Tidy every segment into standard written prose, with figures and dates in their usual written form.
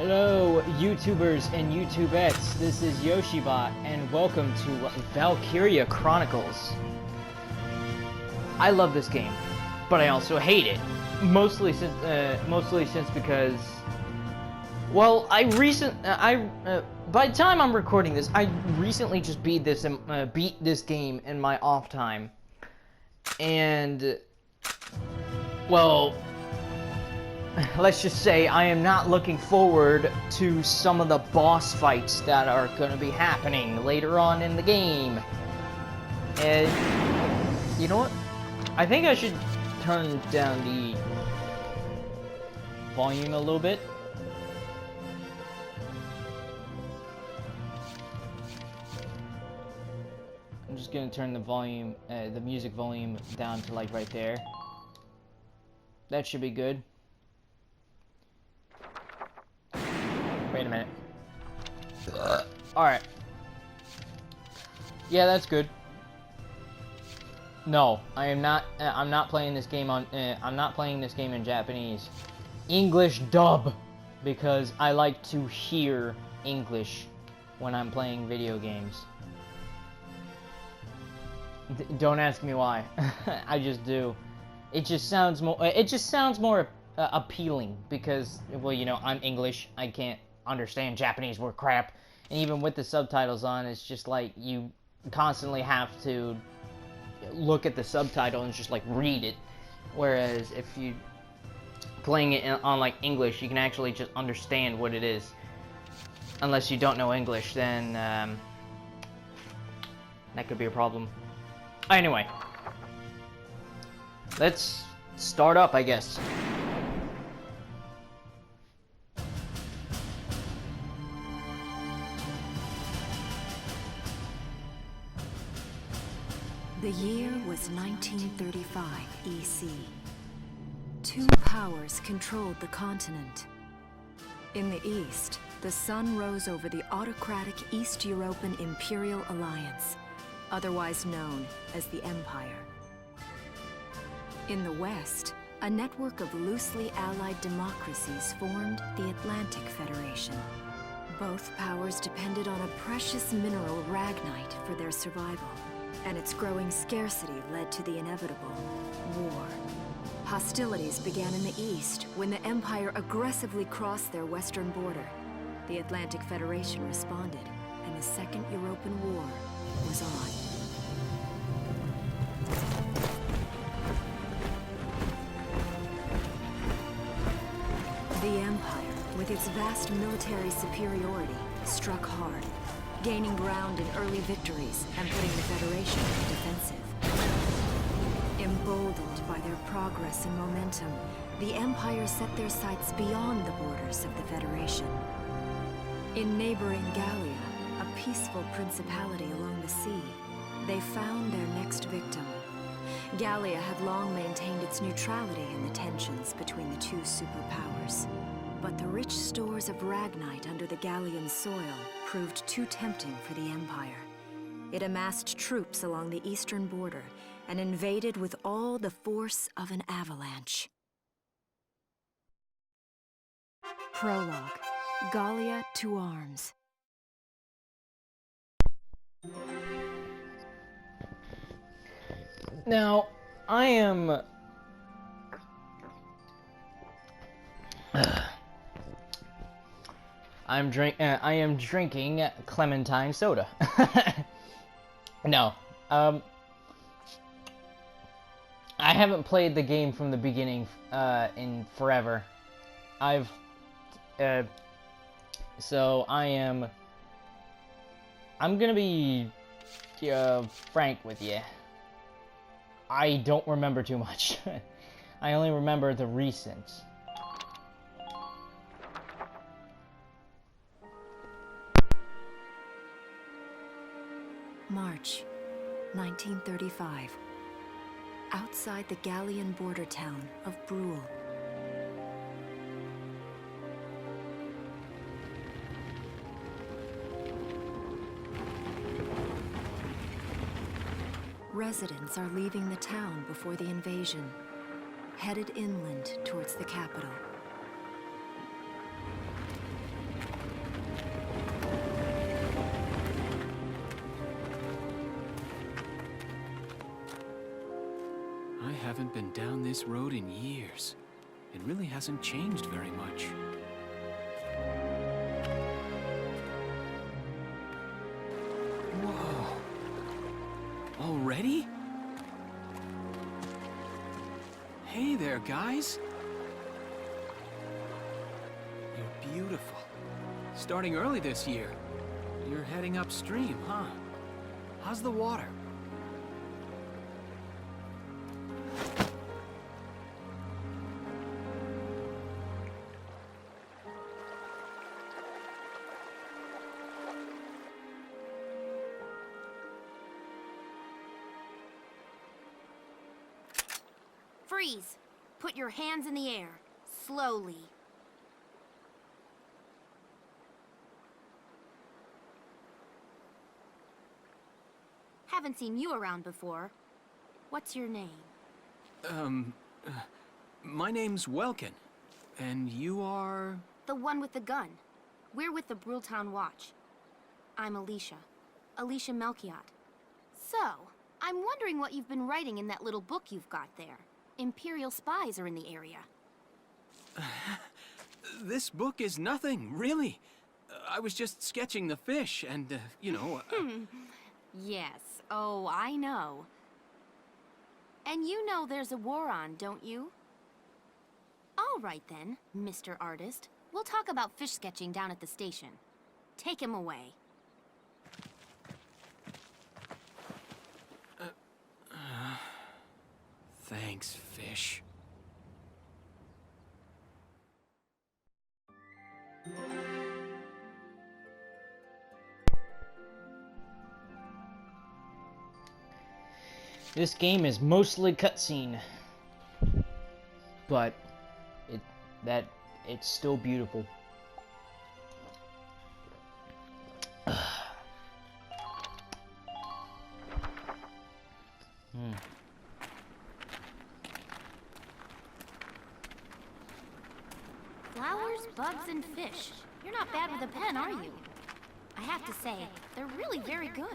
Hello, YouTubers and YouTubettes. This is Yoshibot, and welcome to Valkyria Chronicles. I love this game, but I also hate it. Mostly since because, well, by the time I'm recording this, I recently just beat this game in my off time, and well, let's just say I am not looking forward to some of the boss fights that are going to be happening later on in the game. And you know what? I think I should turn down the volume a little bit. I'm just going to turn the volume, the music volume down to like right there. That should be good. Wait a minute. Alright. Yeah, that's good. No, I am not, I'm not playing this game on, I'm not playing this game in Japanese. English dub, because I like to hear English when I'm playing video games. Don't ask me why. I just do. It just sounds more appealing because, well, you know, I'm English. I can't understand Japanese word crap, and even with the subtitles on, it's just like you constantly have to look at the subtitle and just like read it, whereas if you playing it on like English, you can actually just understand what it is. Unless you don't know English, then that could be a problem. Anyway, let's start up, I guess. The year was 1935 EC. Two powers controlled the continent. In the east, the sun rose over the autocratic East European Imperial Alliance, otherwise known as the Empire. In the west, a network of loosely allied democracies formed the Atlantic Federation. Both powers depended on a precious mineral, ragnite, for their survival. And its growing scarcity led to the inevitable war. Hostilities began in the east when the Empire aggressively crossed their western border. The Atlantic Federation responded, and the Second European War was on. The Empire, with its vast military superiority, struck hard, gaining ground in early victories and putting the Federation on the defensive. Emboldened by their progress and momentum, the Empire set their sights beyond the borders of the Federation. In neighboring Gallia, a peaceful principality along the sea, they found their next victim. Gallia had long maintained its neutrality in the tensions between the two superpowers. But the rich stores of ragnite under the Gallian soil proved too tempting for the Empire. It amassed troops along the eastern border and invaded with all the force of an avalanche. Prologue: Gallia to arms. Now, I am I am drinking clementine soda. No, I haven't played the game from the beginning in forever. So I'm gonna be frank with you. I don't remember too much. I only remember the recent. March 1935. Outside the Gallian border town of Brule. Residents are leaving the town before the invasion, headed inland towards the capital. this road in years. It really hasn't changed very much. Whoa. Already? Hey there, guys. You're beautiful. Starting early this year. You're heading upstream, huh? How's the water? Freeze! Put your hands in the air. Slowly. Haven't seen you around before. What's your name? My name's Welkin. And you are... The one with the gun. We're with the Brultown Watch. I'm Alicia. Alicia Melchiot. So, I'm wondering what you've been writing in that little book you've got there. Imperial spies are in the area. This book is nothing, really. I was just sketching the fish and, you know... Yes. Oh, I know. And you know there's a war on, don't you? All right then, Mr. Artist. We'll talk about fish sketching down at the station. Take him away. Thanks, fish. This game is mostly cutscene, but it's still beautiful. Flowers, bugs, and fish. You're not bad with a pen, are you? I have to say, they're really very good.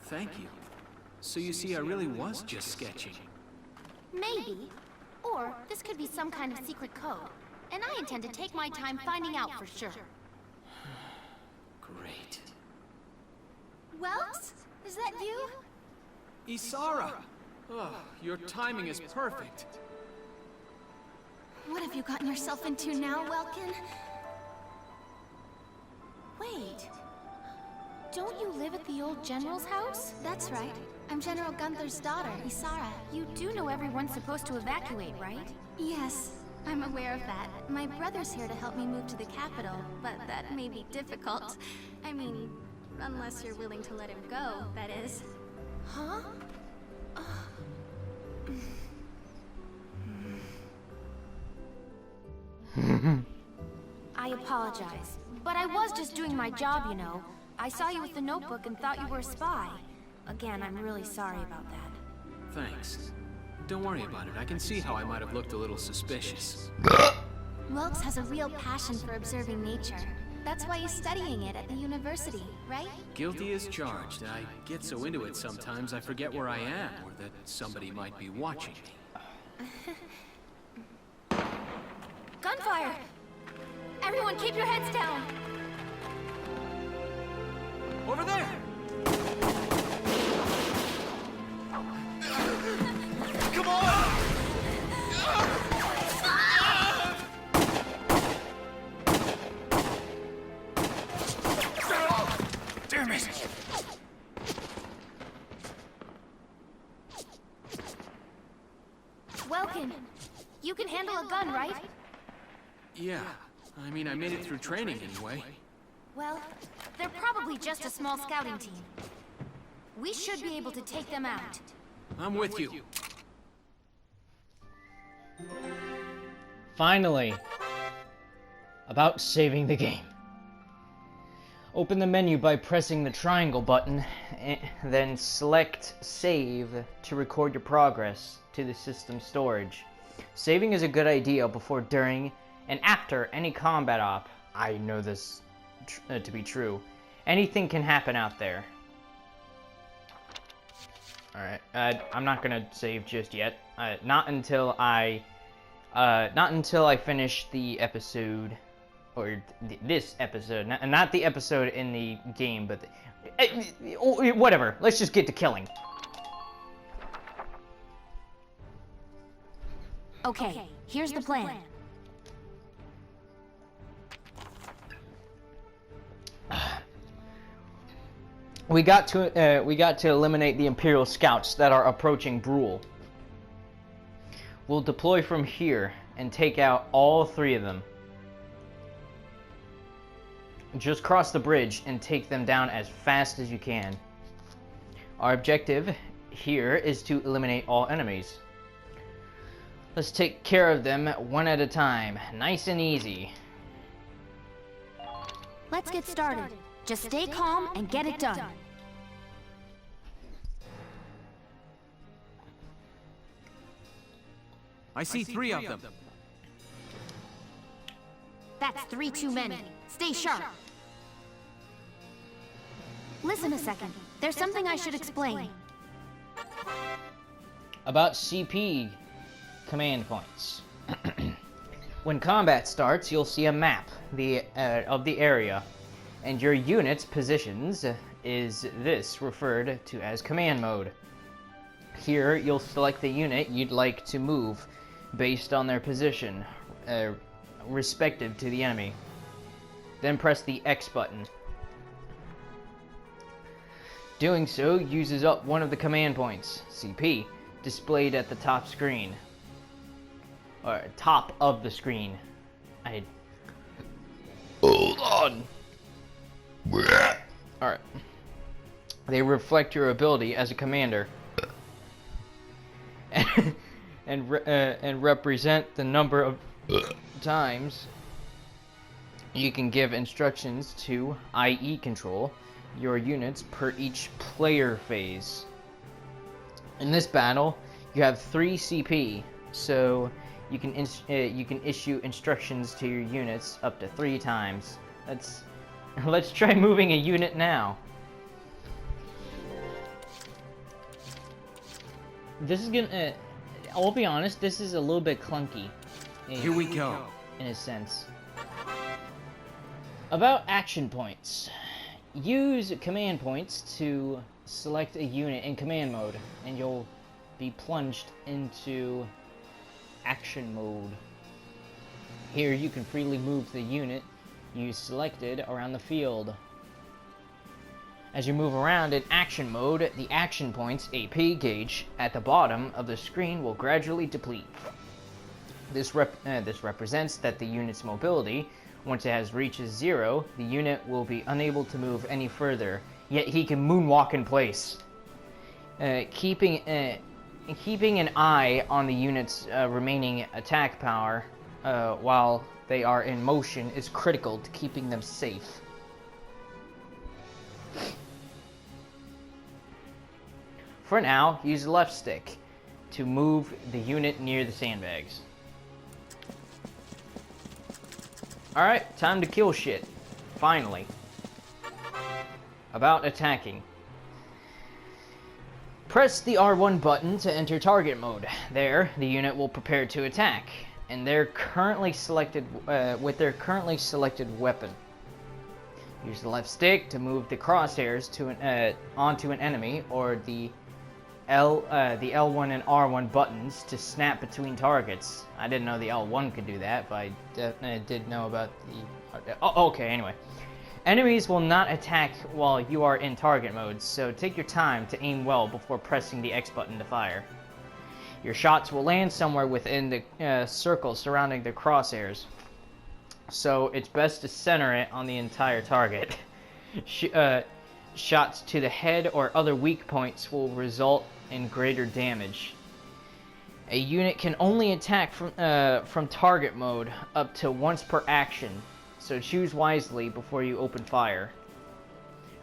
Thank you. So you see, I really was just sketching. Maybe. Or this could be some kind of secret code. And I intend to take my time finding out for sure. Great. Welks? Is that you? Isara! Oh, your timing is perfect. What have you gotten yourself into now, Welkin? Wait. Don't you live at the old General's house? That's right. I'm General Gunther's daughter, Isara. You do know everyone's supposed to evacuate, right? Yes, I'm aware of that. My brother's here to help me move to the capital, but that may be difficult. I mean, unless you're willing to let him go, that is. Huh? I apologize, but I was just doing my job, you know. I saw you with the notebook and thought you were a spy. Again, I'm really sorry about that. Thanks. Don't worry about it. I can see how I might have looked a little suspicious. Welks has a real passion for observing nature. That's why he's studying it at the university, right? Guilty as charged. I get so into it sometimes I forget where I am or that somebody might be watching me. Gunfire! Everyone keep your heads down! Over there! Come on! Damn it! Welkin, you can handle a gun, right? Yeah. I mean, I made it through training anyway. Well, they're probably just a small scouting team. We should be able to take them out. I'm with you. Finally, about saving the game. Open the menu by pressing the triangle button, and then select Save to record your progress to the system storage. Saving is a good idea before, during, and after any combat op. I know this to be true. Anything can happen out there. Alright, I'm not gonna save just yet. Not until I finish the episode, or this episode, not the episode in the game, but whatever. Let's just get to killing. Okay, here's the plan. We got to eliminate the Imperial scouts that are approaching Brule. We'll deploy from here and take out all 3 of them. Just cross the bridge and take them down as fast as you can. Our objective here is to eliminate all enemies. Let's take care of them one at a time, nice and easy. Let's get started. Just stay calm and get it done. I see 3 of them. That's 3 too many. Stay sharp. Listen a second. There's something I should explain. About CP command points. When combat starts, you'll see a map of the area, and your unit's positions is referred to as command mode. Here, you'll select the unit you'd like to move based on their position, respective to the enemy. Then press the X button. Doing so uses up one of the command points, CP, displayed at the top screen. Or top of the screen. Hold on. Alright. They reflect your ability as a commander. and represent the number of times you can give instructions to, i.e. control, your units per each player phase. In this battle, you have 3 CP, so you can issue instructions to your units up to 3 times. Let's try moving a unit now. This is gonna. I'll be honest. This is a little bit clunky. Here we go. In a sense. About action points. Use command points to select a unit in command mode, and you'll be plunged into action mode. Here you can freely move the unit you selected around the field. As you move around in action mode, the action points AP gauge at the bottom of the screen will gradually deplete. This represents that the unit's mobility, once it reaches 0, the unit will be unable to move any further, yet he can moonwalk in place. Keeping an eye on the unit's remaining attack power while they are in motion is critical to keeping them safe. For now, use the left stick to move the unit near the sandbags. Alright, time to kill shit. Finally. About attacking. Press the R1 button to enter target mode. There, the unit will prepare to attack, and with their currently selected weapon. Use the left stick to move the crosshairs onto an enemy, or the L1 and R1 buttons to snap between targets. I didn't know the L1 could do that, but I did know about the... Oh, okay, anyway. Enemies will not attack while you are in target mode, so take your time to aim well before pressing the X button to fire. Your shots will land somewhere within the circle surrounding the crosshairs, so it's best to center it on the entire target. Shots to the head or other weak points will result in greater damage. A unit can only attack from target mode up to once per action, so choose wisely before you open fire.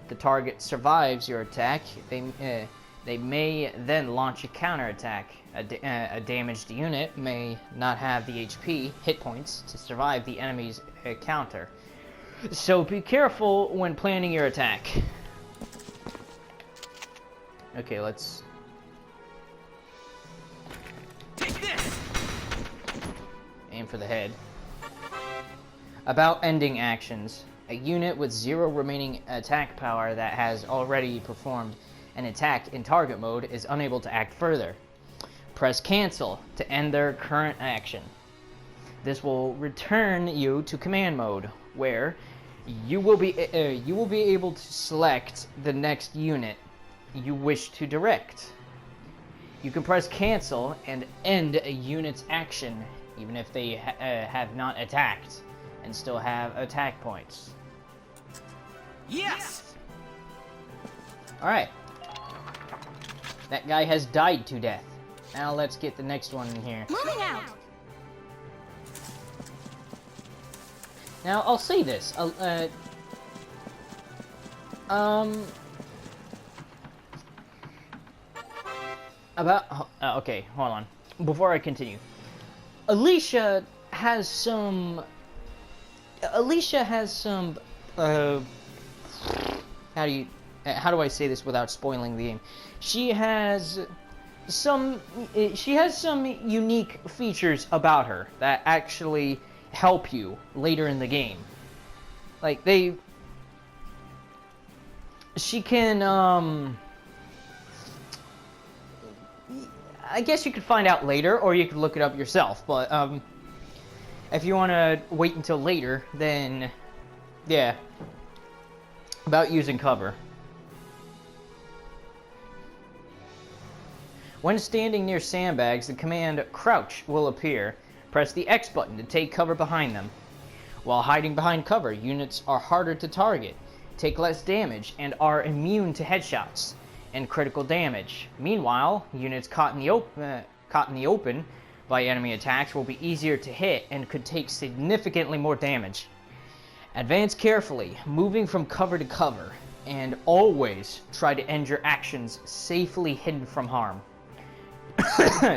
If the target survives your attack, they may then launch a counterattack. A damaged unit may not have the HP, hit points, to survive the enemy's counter. So be careful when planning your attack. Okay, let's for the head. About ending actions. A unit with 0 remaining attack power that has already performed an attack in target mode is unable to act further. Press cancel to end their current action. This will return you to command mode, where you will be able to select the next unit you wish to direct. You can press cancel and end a unit's action, even if they have not attacked, and still have attack points. Yes! Alright. That guy has died to death. Now let's get the next one in here. Moving out! Now, I'll say this. Okay, hold on. Before I continue. Alicia has some... how do I say this without spoiling the game? She has some unique features about her that actually help you later in the game. Like, she can, I guess you could find out later, or you could look it up yourself, but, if you want to wait until later, then, yeah. About using cover. When standing near sandbags, the command crouch will appear. Press the X button to take cover behind them. While hiding behind cover, units are harder to target, take less damage, and are immune to headshots and critical damage. Meanwhile, units caught in the open by enemy attacks will be easier to hit and could take significantly more damage. Advance carefully, moving from cover to cover, and always try to end your actions safely hidden from harm.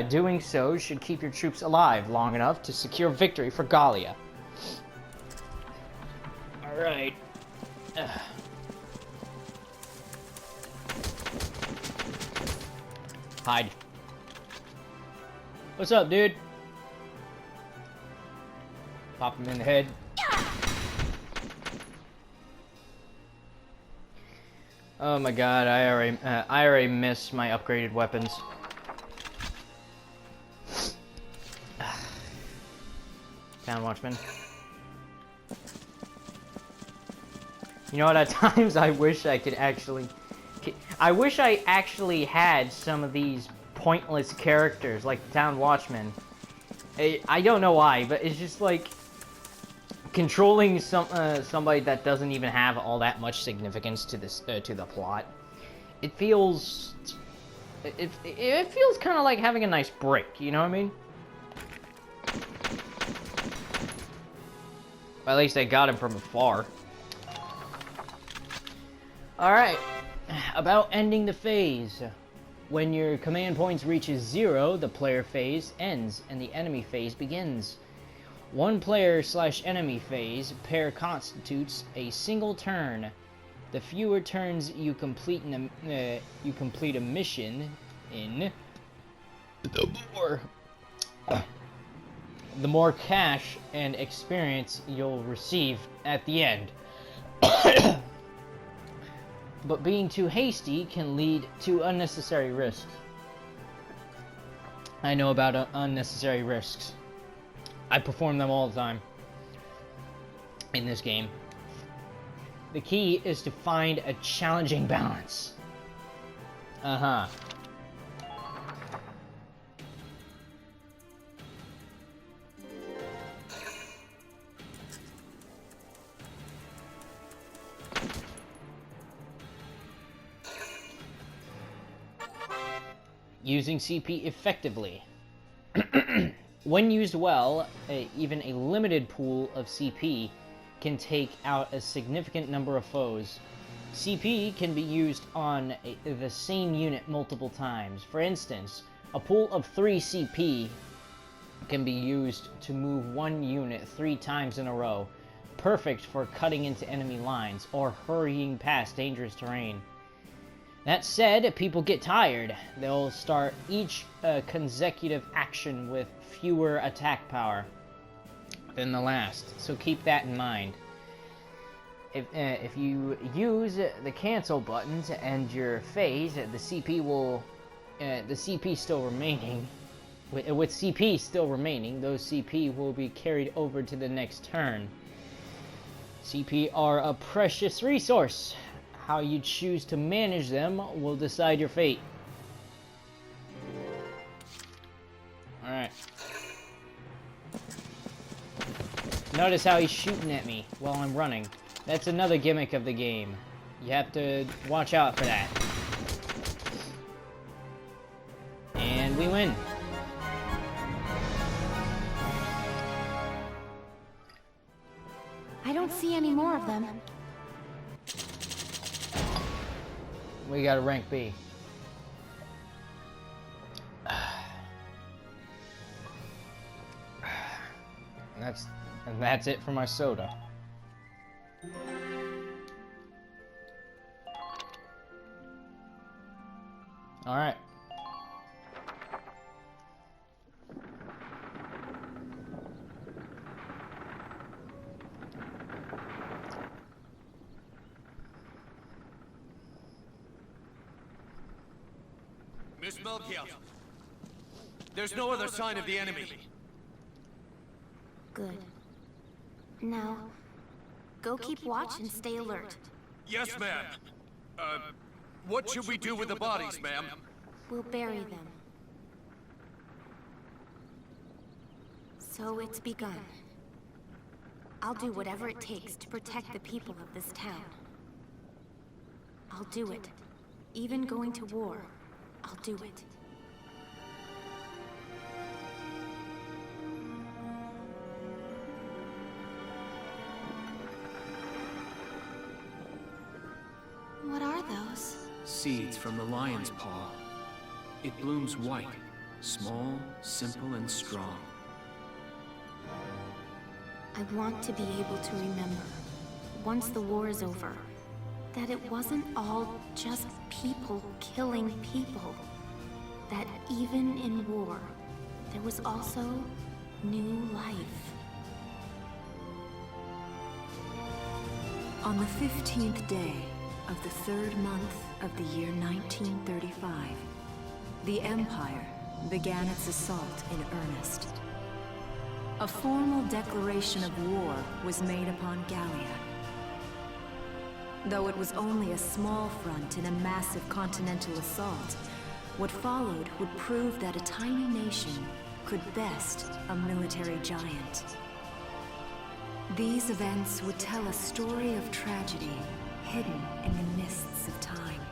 Doing so should keep your troops alive long enough to secure victory for Gallia. Alright. Hide. What's up, dude? Pop him in the head. Oh my god, I already miss my upgraded weapons. Town Watchman. You know what, at times I wish I could actually... I wish I actually had some of these pointless characters, like the Town Watchman. I don't know why, but it's just like... controlling somebody that doesn't even have all that much significance to this to the plot. It feels... It feels kind of like having a nice break, you know what I mean? Well, at least I got him from afar. Alright, about ending the phase. When your command points reaches 0, the player phase ends and the enemy phase begins. One player/enemy phase pair constitutes a single turn. The fewer turns you complete a mission in, the more cash and experience you'll receive at the end. But being too hasty can lead to unnecessary risks. I know about unnecessary risks. I perform them all the time in this game. The key is to find a challenging balance. Uh-huh. Using CP effectively. When used well, even a limited pool of CP can take out a significant number of foes. CP can be used on the same unit multiple times. For instance, a pool of 3 CP can be used to move one unit 3 times in a row, perfect for cutting into enemy lines or hurrying past dangerous terrain. That said, people get tired. They'll start each consecutive action with fewer attack power. than the last, so keep that in mind. If you use the cancel button to end your phase, the CP still remaining. With CP still remaining, those CP will be carried over to the next turn. CP are a precious resource. How you choose to manage them will decide your fate. Alright. Notice how he's shooting at me while I'm running. That's another gimmick of the game. You have to watch out for that. And we win. I don't see any more of them. We got a rank B. And that's it for my soda. All right. Miss Melchior, there's no other sign of the enemy. Good. Now, go keep watch and stay alert. Yes, ma'am. What should we do with the bodies, ma'am? We'll bury them. So it's begun. I'll do whatever it takes to protect the people of this town. I'll do it. Even going to war, I'll do it. What are those? Seeds from the lion's paw. It blooms white, small, simple, and strong. I want to be able to remember, once the war is over, that it wasn't all just people killing people. That even in war, there was also new life. On the 15th day of the 3rd month of the year 1935, the Empire began its assault in earnest. A formal declaration of war was made upon Gallia. Though it was only a small front in a massive continental assault, what followed would prove that a tiny nation could best a military giant. These events would tell a story of tragedy hidden in the mists of time.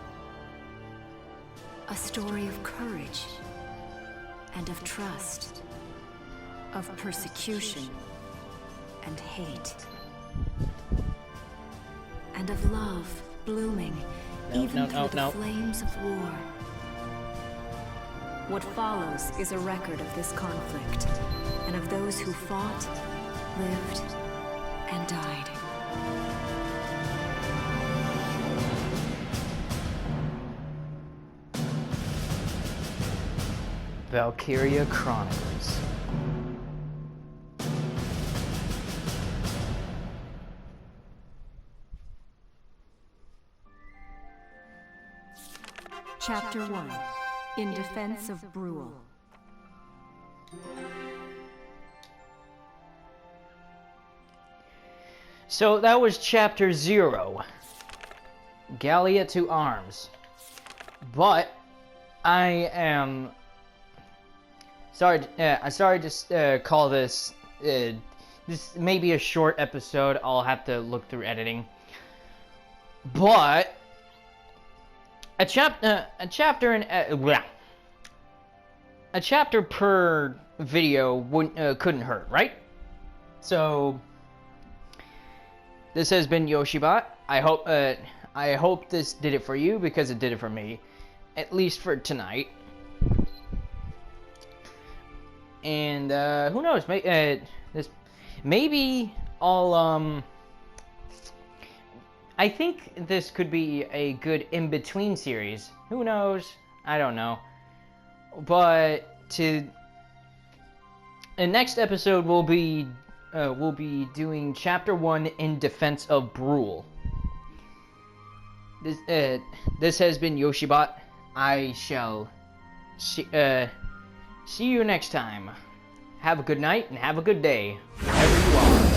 A story of courage and of trust, of persecution and hate, and of love blooming even through the flames of war. What follows is a record of this conflict, and of those who fought, lived, and died. Valkyria Chronicles. Chapter 1. In Defense of Brule. So that was Chapter 0. Gallia to arms. But I am sorry. Sorry to call this. This may be a short episode. I'll have to look through editing. But a chapter per video wouldn't couldn't hurt, right? So this has been Yoshibot. I hope this did it for you, because it did it for me, at least for tonight. And who knows? Maybe I'll I think this could be a good in-between series. Who knows? I don't know. But the next episode will be we'll be doing Chapter 1 in defense of Brule. This has been Yoshibot. I shall see you next time. Have a good night and have a good day, wherever you are.